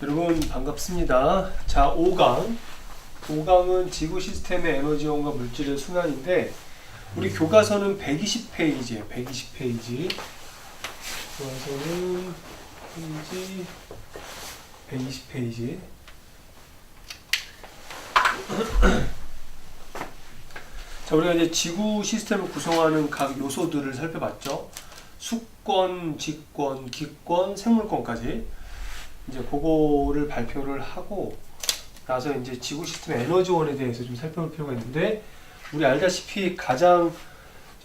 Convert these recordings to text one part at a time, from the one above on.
여러분 반갑습니다. 자, 5강은 지구 시스템의 에너지원과 물질의 순환인데 우리 교과서는 120페이지예요. 120페이지. 교과서는 페이지 120페이지. 자, 우리가 이제 지구 시스템을 구성하는 각 요소들을 살펴봤죠. 수권, 지권, 기권, 생물권까지. 이제 그거를 발표를 하고 나서 이제 지구 시스템 에너지원에 대해서 좀 살펴볼 필요가 있는데, 우리 알다시피 가장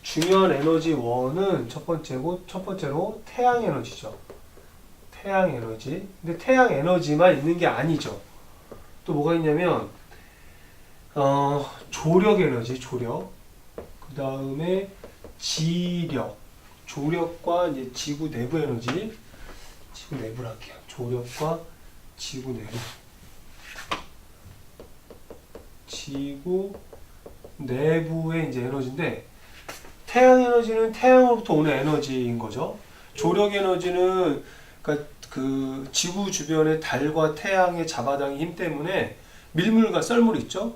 중요한 에너지원은 첫 번째로 태양 에너지죠. 태양 에너지. 근데 태양 에너지만 있는 게 아니죠. 또 뭐가 있냐면 조력 에너지, 조력. 그 다음에 지력, 조력과 이제 지구 내부 에너지. 지구 내부로 할게요. 조력과 지구 내부. 지구 내부의 이제 에너지인데, 태양 에너지는 태양으로부터 오는 에너지인 거죠. 조력 에너지는 그러니까 그 지구 주변의 달과 태양의 잡아당긴 힘 때문에 밀물과 썰물이 있죠.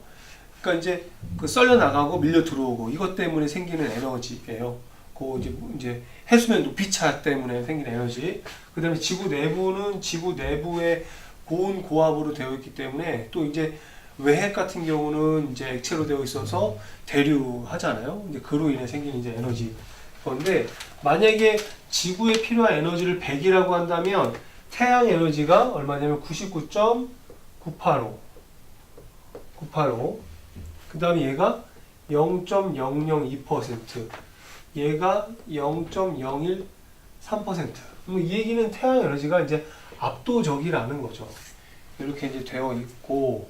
그러니까 이제 그 썰려 나가고 밀려 들어오고 이것 때문에 생기는 에너지예요. 이제 해수면 높이차 때문에 생기는 에너지. 그다음에 지구 내부는 지구 내부의 고온 고압으로 되어 있기 때문에, 또 이제 외핵 같은 경우는 이제 액체로 되어 있어서 대류하잖아요. 이제 그로 인해 생기는 이제 에너지. 그런데 만약에 지구에 필요한 에너지를 100이라고 한다면 태양 에너지가 얼마냐면 99.985. 그 다음에 얘가 0.002%. 얘가 0.013%. 이 얘기는 태양 에너지가 이제 압도적이라는 거죠. 이렇게 이제 되어 있고,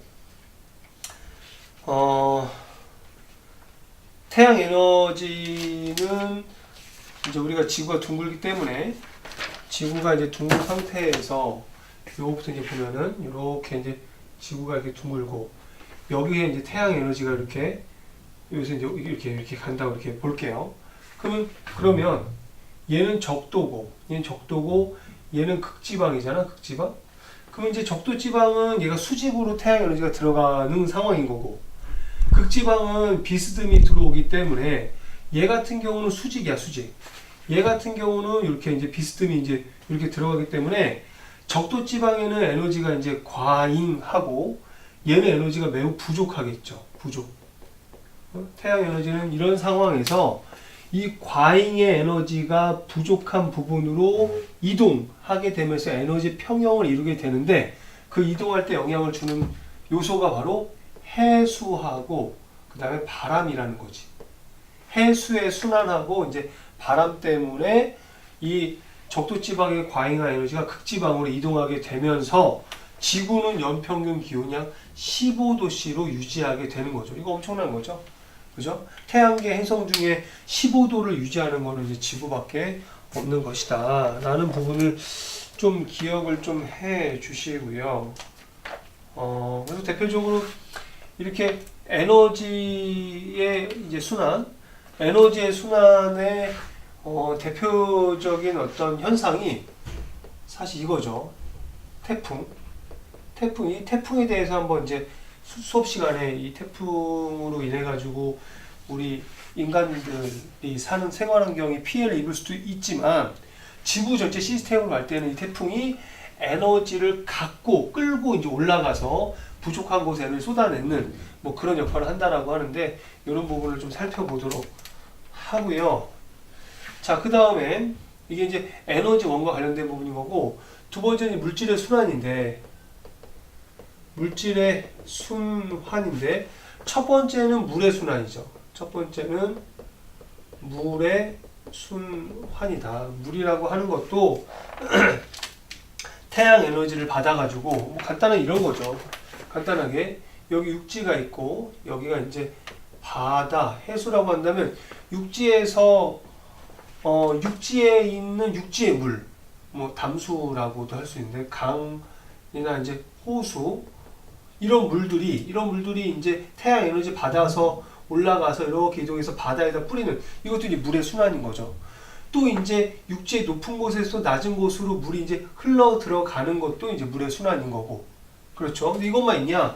태양 에너지는 이제 우리가 지구가 둥글기 때문에, 지구가 이제 둥근 상태에서 요거부터 이제 보면은 이렇게 이제 지구가 이렇게 둥글고, 여기에 이제 태양 에너지가 이렇게 여기서 이제 이렇게 간다고 이렇게 볼게요. 그러면 얘는 적도고, 얘는 극지방이잖아, 극지방. 그러면 이제 적도 지방은 얘가 수직으로 태양 에너지가 들어가는 상황인 거고, 극지방은 비스듬히 들어오기 때문에 얘 같은 경우는 수직이야, 수직. 얘 같은 경우는 이렇게 이제 비스듬히 이제 이렇게 들어가기 때문에 적도 지방에는 에너지가 이제 과잉하고 얘는 에너지가 매우 부족하겠죠. 태양 에너지는 이런 상황에서 이 과잉의 에너지가 부족한 부분으로 이동하게 되면서 에너지 평형을 이루게 되는데, 그 이동할 때 영향을 주는 요소가 바로 해수하고 그 다음에 바람이라는 거지. 해수의 순환하고 이제 바람 때문에 이 적도지방의 과잉한 에너지가 극지방으로 이동하게 되면서 지구는 연평균 기온이 약 15도씨로 유지하게 되는 거죠. 이거 엄청난 거죠. 그죠? 태양계 행성 중에 15도를 유지하는 거는 이제 지구밖에 없는 것이다 라는 부분을 좀 기억을 좀 해 주시고요. 그래서 대표적으로 이렇게 에너지의 이제 에너지의 순환의 대표적인 어떤 현상이 사실 이거죠. 태풍에 대해서 한번 이제 수업 시간에 이 태풍으로 인해 가지고 우리 인간들이 사는 생활 환경이 피해를 입을 수도 있지만, 지구 전체 시스템으로 갈 때는 이 태풍이 에너지를 끌고 이제 올라가서 부족한 곳에 에너지를 쏟아내는 뭐 그런 역할을 한다라고 하는데, 이런 부분을 좀 살펴보도록 하고요. 자, 그 다음에 이게 이제 에너지원과 관련된 부분인 거고, 두 번째는 물질의 순환인데, 첫 번째는 물의 순환이죠. 첫 번째는 물의 순환이다. 물이라고 하는 것도 태양 에너지를 받아가지고, 뭐 간단하게 이런 거죠. 간단하게 여기 육지가 있고 여기가 이제 바다, 해수라고 한다면 육지에서 육지에 있는 육지의 물, 뭐 담수라고도 할 수 있는데, 강이나 이제 호수, 이런 물들이 이제 태양 에너지 받아서 올라가서 이렇게 이동해서 바다에다 뿌리는, 이것도 이제 물의 순환인 거죠. 또 이제 육지의 높은 곳에서 낮은 곳으로 물이 이제 흘러 들어가는 것도 이제 물의 순환인 거고. 그렇죠. 근데 이것만 있냐?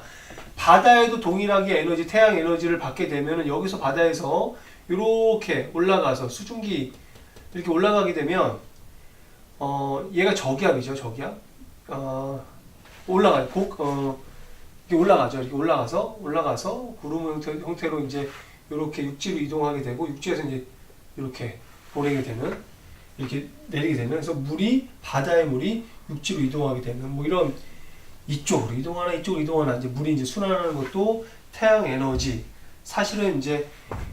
바다에도 동일하게 에너지, 태양 에너지를 받게 되면은 여기서 바다에서 이렇게 올라가서 수증기 이렇게 올라가게 되면 얘가 저기압이죠. 저기압. 올라가요. 이렇게 올라가죠. 이렇게 올라가서 구름 형태로 이제 이렇게 육지로 이동하게 되고 육지에서 이제 이렇게 보내게 되는, 이렇게 내리게 되면, 그래서 바다의 물이 육지로 이동하게 되는 뭐 이런, 이쪽으로 이동하나 이제 물이 이제 순환하는 것도 태양 에너지. 사실은 이제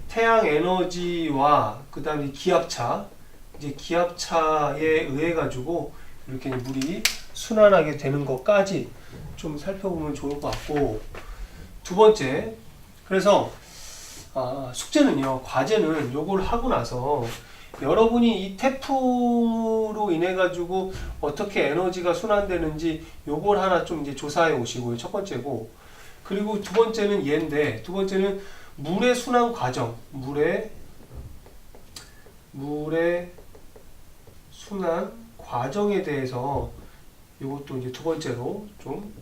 태양 에너지와 그다음에 기압차에 의해 가지고 이렇게 물이 순환하게 되는 것까지 좀 살펴보면 좋을 것 같고. 두 번째, 그래서 숙제는요, 과제는 요걸 하고 나서 여러분이 이 태풍으로 인해 가지고 어떻게 에너지가 순환되는지 요걸 하나 좀 이제 조사해 오시고요. 첫 번째고. 그리고 두 번째는 얘인데, 두 번째는 물의 순환 과정, 물의 순환 과정에 대해서 이것도 이제 두 번째로 좀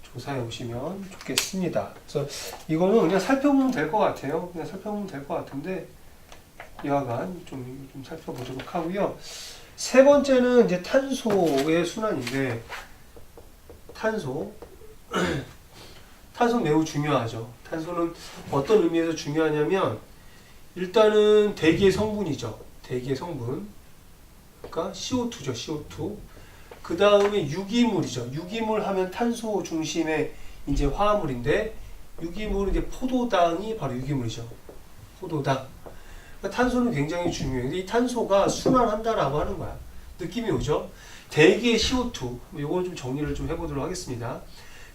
조사해 오시면 좋겠습니다. 그래서 이거는 그냥 살펴보면 될 것 같아요. 그냥 살펴보면 될 것 같은데, 여하간 좀 살펴보도록 하고요. 세 번째는 이제 탄소의 순환인데, 탄소 매우 중요하죠. 탄소는 어떤 의미에서 중요하냐면, 일단은 대기의 성분이죠. 대기의 성분. 그러니까 CO2죠. CO2. 그 다음에 유기물이죠. 유기물 하면 탄소 중심의 이제 화합물인데, 유기물은 이제 포도당이 바로 유기물이죠. 포도당. 그러니까 탄소는 굉장히 중요해요. 근데 이 탄소가 순환한다라고 하는 거야. 느낌이 오죠? 대기의 CO2. 이걸 좀 정리를 좀 해보도록 하겠습니다.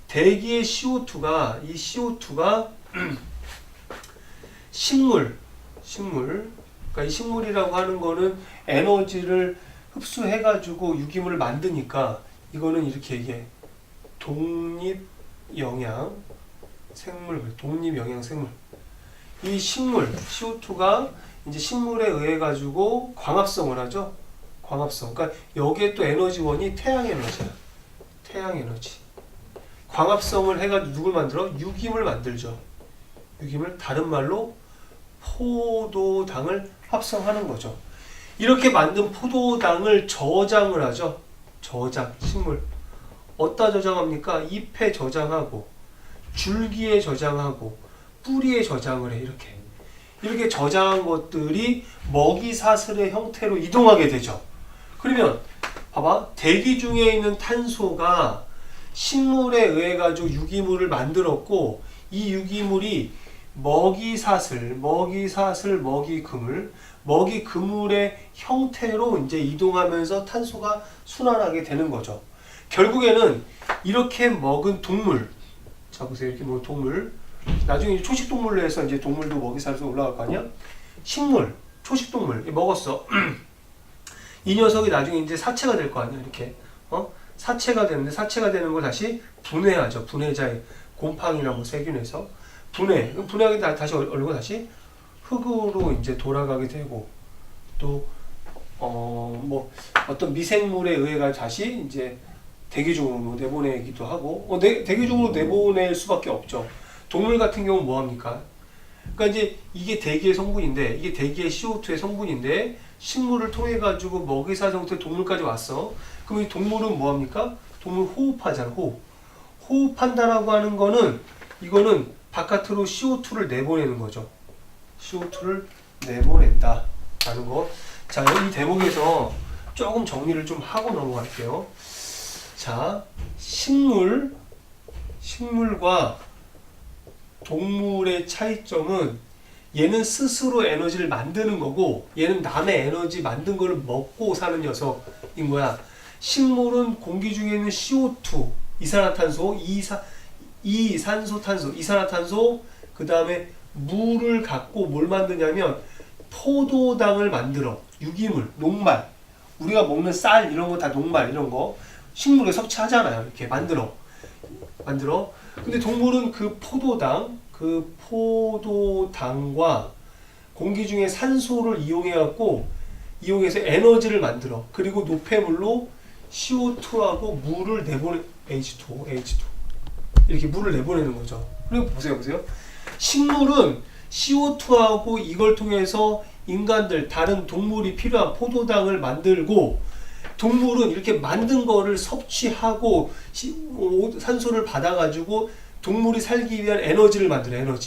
대기의 CO2가, 이 CO2가 식물. 그러니까 이 식물이라고 하는 거는 에너지를 흡수해가지고 유기물을 만드니까, 이거는 이렇게 얘기해. 독립영양 생물. 이 식물, CO2가 이제 식물에 의해 가지고 광합성을 하죠. 광합성. 그러니까 여기에 또 에너지원이 태양 에너지야. 태양 에너지. 광합성을 해가지고 누굴 만들어? 유기물 만들죠. 유기물, 다른 말로 포도당을 합성하는 거죠. 이렇게 만든 포도당을 저장을 하죠. 저장, 식물. 어디다 저장합니까? 잎에 저장하고, 줄기에 저장하고, 뿌리에 저장을 해. 이렇게 저장한 것들이 먹이사슬의 형태로 이동하게 되죠. 그러면 봐봐, 대기 중에 있는 탄소가 식물에 의해 가지고 유기물을 만들었고, 이 유기물이 먹이사슬, 먹이그물의 형태로 이제 이동하면서 탄소가 순환하게 되는 거죠. 결국에는 이렇게 먹은 동물, 자 보세요, 이렇게 먹은 동물, 나중에 초식 동물로 해서 이제 동물도 먹이사슬에서 올라갈 거 아니야? 식물, 초식 동물 먹었어. 이 녀석이 나중에 이제 사체가 될 거 아니야, 이렇게. 사체가 되는데, 사체가 되는 걸 다시 분해하죠. 분해자의 곰팡이나 뭐 세균에서 분해하게 다시 얼고 다시 흙으로 이제 돌아가게 되고, 또 뭐 어떤 미생물에 의해 다시 이제 대기 중으로 내보내기도 하고, 대기 중으로 내보낼 수밖에 없죠. 동물 같은 경우는 뭐 합니까? 그러니까 이제 이게 대기의 성분인데, 이게 대기의 CO2의 성분인데, 식물을 통해 가지고 먹이사 형태의 동물까지 왔어. 그럼 이 동물은 뭐 합니까? 동물 호흡하잖아. 호흡한다라고 하는 거는, 이거는 바깥으로 CO2를 내보내는 거죠. CO2를 내보낸다라는 거. 자, 이 대목에서 조금 정리를 좀 하고 넘어갈게요. 자, 식물과 동물의 차이점은, 얘는 스스로 에너지를 만드는 거고, 얘는 남의 에너지 만든 거를 먹고 사는 녀석인 거야. 식물은 공기 중에 있는 CO2, 이산화탄소, 이산화탄소, 그 다음에 물을 갖고 뭘 만드냐면 포도당을 만들어. 유기물, 녹말. 우리가 먹는 쌀 이런 거 다 녹말 이런 거 식물에 섭취하잖아요. 이렇게 만들어. 근데 동물은 그 포도당과 공기 중에 산소를 이용해 갖고 이용해서 에너지를 만들어. 그리고 노폐물로 CO2하고 물을 내보내, H2O 이렇게 물을 내보내는 거죠. 그리고 보세요. 식물은 CO2하고 이걸 통해서 인간들, 다른 동물이 필요한 포도당을 만들고, 동물은 이렇게 만든 거를 섭취하고 산소를 받아가지고 동물이 살기 위한 에너지를 만들어.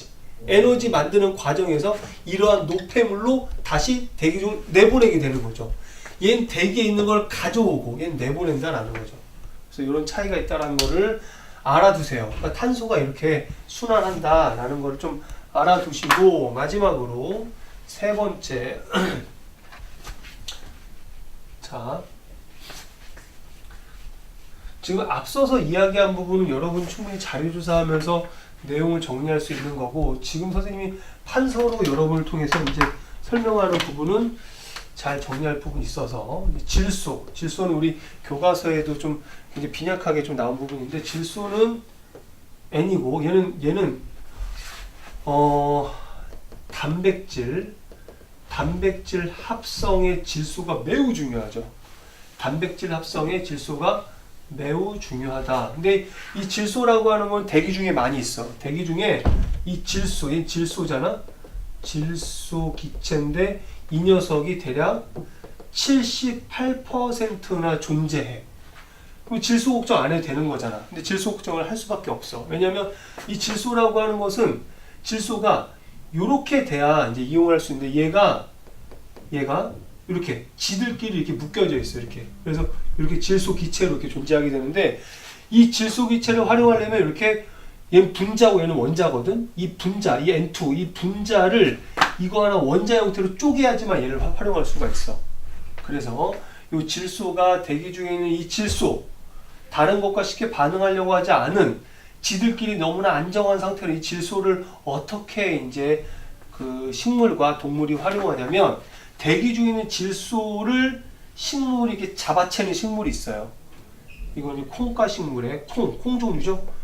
에너지 만드는 과정에서 이러한 노폐물로 다시 대기 중 내보내게 되는 거죠. 얘는 대기에 있는 걸 가져오고 얘는 내보낸다라는 거죠. 그래서 이런 차이가 있다는 거를 알아두세요. 그러니까 탄소가 이렇게 순환한다라는 거를 좀 알아두시고, 마지막으로 세 번째 자, 지금 앞서서 이야기한 부분은 여러분 충분히 자료조사하면서 내용을 정리할 수 있는 거고, 지금 선생님이 판서로 여러분을 통해서 이제 설명하는 부분은 잘 정리할 부분이 있어서, 질소는 우리 교과서에도 좀 굉장히 빈약하게 좀 나온 부분인데, 질소는 N이고 얘는 단백질 합성의 질소가 매우 중요하죠. 단백질 합성의 질소가 매우 중요하다. 근데 이 질소라고 하는 건 대기 중에 많이 있어. 대기 중에 이 질소잖아. 질소 기체인데 이 녀석이 대략 78%나 존재해. 그럼 질소 걱정 안 해도 되는 거잖아. 근데 질소 걱정을 할 수밖에 없어. 왜냐면 이 질소라고 하는 것은, 질소가 요렇게 돼야 이제 이용할 수 있는데, 얘가 이렇게 지들끼리 이렇게 묶여져 있어. 이렇게. 그래서 이렇게 질소 기체로 이렇게 존재하게 되는데, 이 질소 기체를 활용하려면 이렇게, 얘는 분자고 얘는 원자거든. 이 분자, 이 N2, 이 분자를 이거 하나 원자 형태로 쪼개야지만 얘를 활용할 수가 있어. 그래서 이 질소가 대기 중에 있는 이 질소, 다른 것과 쉽게 반응하려고 하지 않은, 지들끼리 너무나 안정한 상태로 이 질소를 어떻게 이제 그 식물과 동물이 활용하냐면, 대기 중에 있는 질소를 식물이 이렇게 잡아채는 식물이 있어요. 이건 콩가 식물의 콩 종류죠.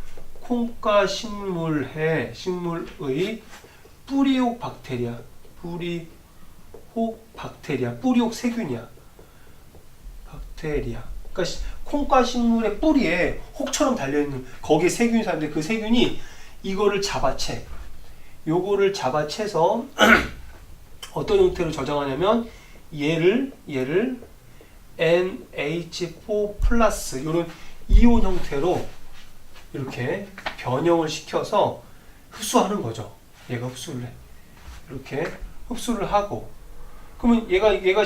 콩가 식물의 뿌리옥 박테리아, 뿌리옥 세균이야. 박테리아. 그러니까 콩가 식물의 뿌리에 혹처럼 달려있는, 거기에 세균이 사는데 그 세균이 이거를 잡아채. 요거를 잡아채서 어떤 형태로 저장하냐면, 얘를 NH4 플러스 이런 이온 형태로 이렇게 변형을 시켜서 흡수하는 거죠. 얘가 흡수를 해. 이렇게 흡수를 하고, 그러면 얘가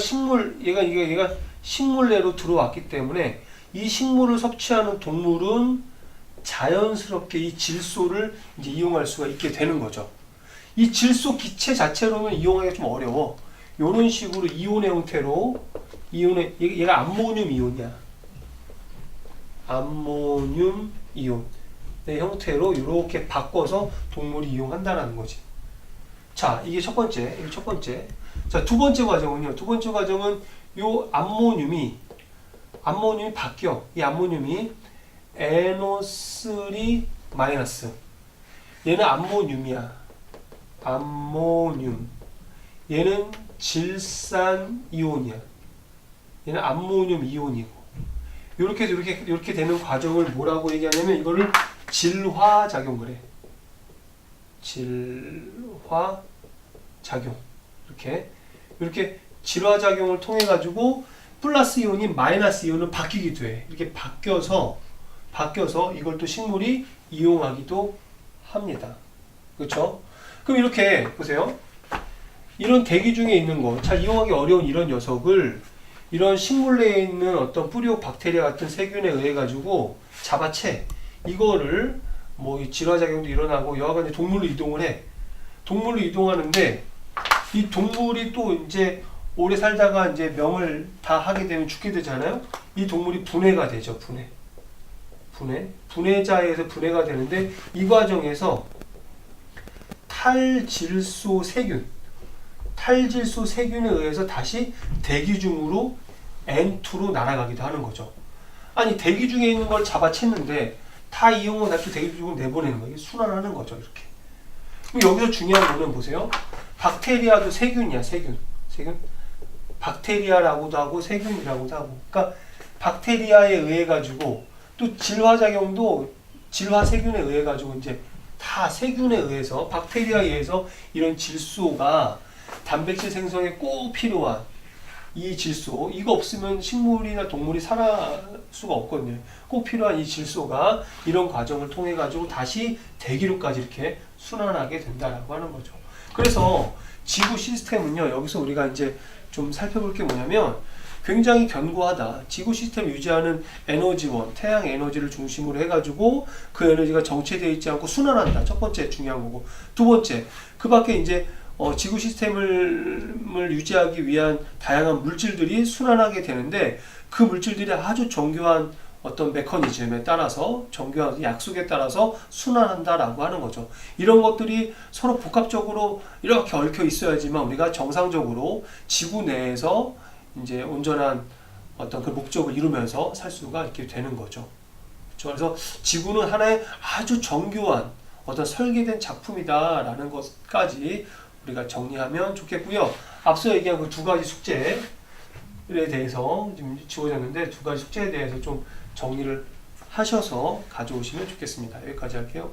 식물내로 들어왔기 때문에 이 식물을 섭취하는 동물은 자연스럽게 이 질소를 이제 이용할 수가 있게 되는 거죠. 이 질소 기체 자체로는 이용하기가 좀 어려워. 이런 식으로 이온의 형태로, 얘가 암모늄 이온이야. 암모늄 이온의 형태로 이렇게 바꿔서 동물이 이용한다는 거지. 자, 이게 첫 번째. 자, 두 번째 과정은요. 요 암모늄이 바뀌어. 이 암모늄이 NO3 마이너스. 얘는 암모늄이야. 암모늄. 얘는 질산 이온이야. 얘는 암모늄 이온이고. 이렇게 되는 과정을 뭐라고 얘기하냐면, 이거를 질화작용 그래. 질화작용. 이렇게 질화작용을 통해 가지고 플러스 이온이 마이너스 이온으로 바뀌기도 해. 이렇게 바뀌어서 이걸 또 식물이 이용하기도 합니다. 그렇죠? 그럼 이렇게 보세요. 이런 대기 중에 있는 거, 잘 이용하기 어려운 이런 녀석을, 이런 식물 내에 있는 어떤 뿌리옥 박테리아 같은 세균에 의해 가지고 잡아채. 이거를 뭐 질화작용도 일어나고, 여하간 동물로 이동을 해. 동물로 이동하는데, 이 동물이 또 이제 오래 살다가 이제 명을 다 하게 되면 죽게 되잖아요. 이 동물이 분해가 되죠. 분해자에서 분해가 되는데, 이 과정에서 탈질소 세균에 의해서 다시 대기 중으로 N2로 날아가기도 하는 거죠. 아니, 대기 중에 있는 걸 잡아챘는데 다 이용을 다시 대기 중으로 내보내는 거예요. 순환하는 거죠. 이렇게. 그럼 여기서 중요한 거는 보세요. 박테리아도 세균이야. 세균. 박테리아라고도 하고 세균이라고도 하고. 그러니까 박테리아에 의해 가지고 또 질화작용도 질화 세균에 의해 가지고 이제 다 세균에 의해서 박테리아에 의해서 이런 질소가 단백질 생성에 꼭 필요한 이 질소, 이거 없으면 식물이나 동물이 살아 수가 없거든요. 꼭 필요한 이 질소가 이런 과정을 통해 가지고 다시 대기로까지 이렇게 순환하게 된다라고 하는 거죠. 그래서 지구 시스템은요, 여기서 우리가 이제 좀 살펴볼 게 뭐냐면 굉장히 견고하다. 지구 시스템을 유지하는 에너지원, 태양 에너지를 중심으로 해가지고 그 에너지가 정체되어 있지 않고 순환한다. 첫 번째 중요한 거고. 두 번째, 그 밖에 이제 지구 시스템을 유지하기 위한 다양한 물질들이 순환하게 되는데 그 물질들이 아주 정교한 어떤 메커니즘에 따라서 정교한 약속에 따라서 순환한다라고 하는 거죠. 이런 것들이 서로 복합적으로 이렇게 얽혀 있어야지만 우리가 정상적으로 지구 내에서 이제 온전한 어떤 그 목적을 이루면서 살 수가 있게 되는 거죠. 그렇죠? 그래서 지구는 하나의 아주 정교한 어떤 설계된 작품이다라는 것까지 우리가 정리하면 좋겠고요. 앞서 얘기한 그 두 가지 숙제에 대해서 지금 주어졌는데 두 가지 숙제에 대해서 좀 정리를 하셔서 가져오시면 좋겠습니다. 여기까지 할게요.